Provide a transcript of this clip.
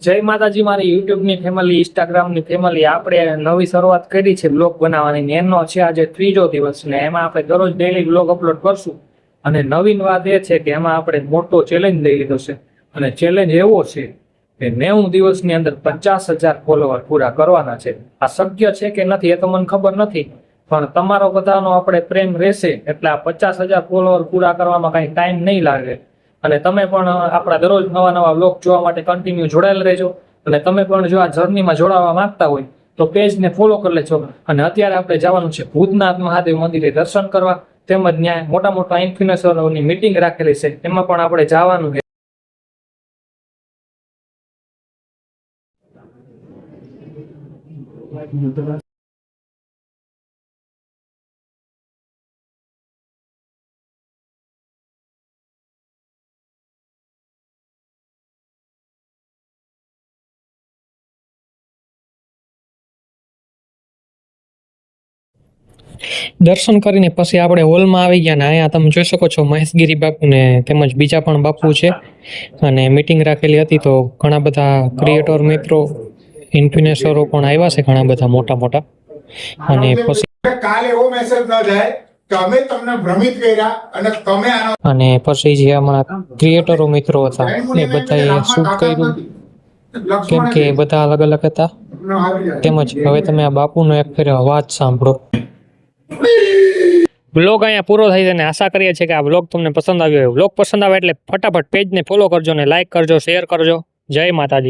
જય માતાજી મારી યુટ્યુબની ફેમિલી, ઇન્સ્ટાગ્રામની ફેમિલી. આપણે નવી શરૂઆત કરી છે બ્લોગ બનાવવાની. એનો છે આજે 3જો દિવસ ને એમાં આપણે દરરોજ ડેઈલી બ્લોગ અપલોડ કરશું. અને નવીન વાત એ છે કે એમાં આપણે મોટો ચેલેન્જ લઈ લીધો છે. અને ચેલેન્જ એવો છે કે 90 દિવસની અંદર 50,000 ફોલોવર પૂરા કરવાના છે. આ શક્ય છે કે નથી એ તો મને ખબર નથી, પણ તમારો બધાનો આપણે પ્રેમ રહેશે એટલે આ 50,000 ફોલોવર પૂરા કરવામાં કાંઈ ટાઈમ નહીં લાગે. અને તમે પણ આપણા દરરોજ નવા વ્લોગ જોવા માટે કન્ટિન્યુ જોડાયેલ રહેજો. અને તમે પણ જો આ જર્નીમાં જોડાવા માંગતા હોય તો પેજને ફોલો કરી લેજો. અને અત્યારે આપણે જવાનું છે ભૂતનાથ મહાદેવ મંદિરે દર્શન કરવા, તેમજ ત્યાં મોટા મોટા ઇન્ફ્લુએન્સરોની મીટિંગ રાખેલી છે, એમાં પણ આપણે જવાનું છે. દર્શન કરીને પછી આપણે હોલમાં આવી ગયા ને અહીંયા તમે જોઈ શકો છો મહેશગીરી બાપુ ને તેમજ બીજા પણ બાપુ છે. અને મીટિંગ રાખેલી હતી તો ઘણા બધા ક્રિએટર મિત્રો, ઇન્ફ્લુએન્સરો પણ આવ્યા છે, ઘણા બધા મોટા મોટા. અને પછી કાલે એવો મેસેજ ન જાય કે અમે તમને ભ્રમિત કર્યા અને તમે આનો અને પછી જે હમણાં ક્રિએટરો મિત્રો હતા એ બધાએ શૂટ કર્યું, કેમ કે એ બધા અલગ અલગ હતા. તેમજ હવે તમે આ બાપુનો એક ફેર અવાજ સાંભળો. બ્લોગ અહીંયા પૂરો થઈ જાય ને આશા કરીએ છીએ કે આ બ્લોગ તમને પસંદ આવ્યો હોય. બ્લોગ પસંદ આવે એટલે ફટાફટ પેજને ફોલો કરજો ને લાઈક કરજો, શેર કરજો. જય માતાજી.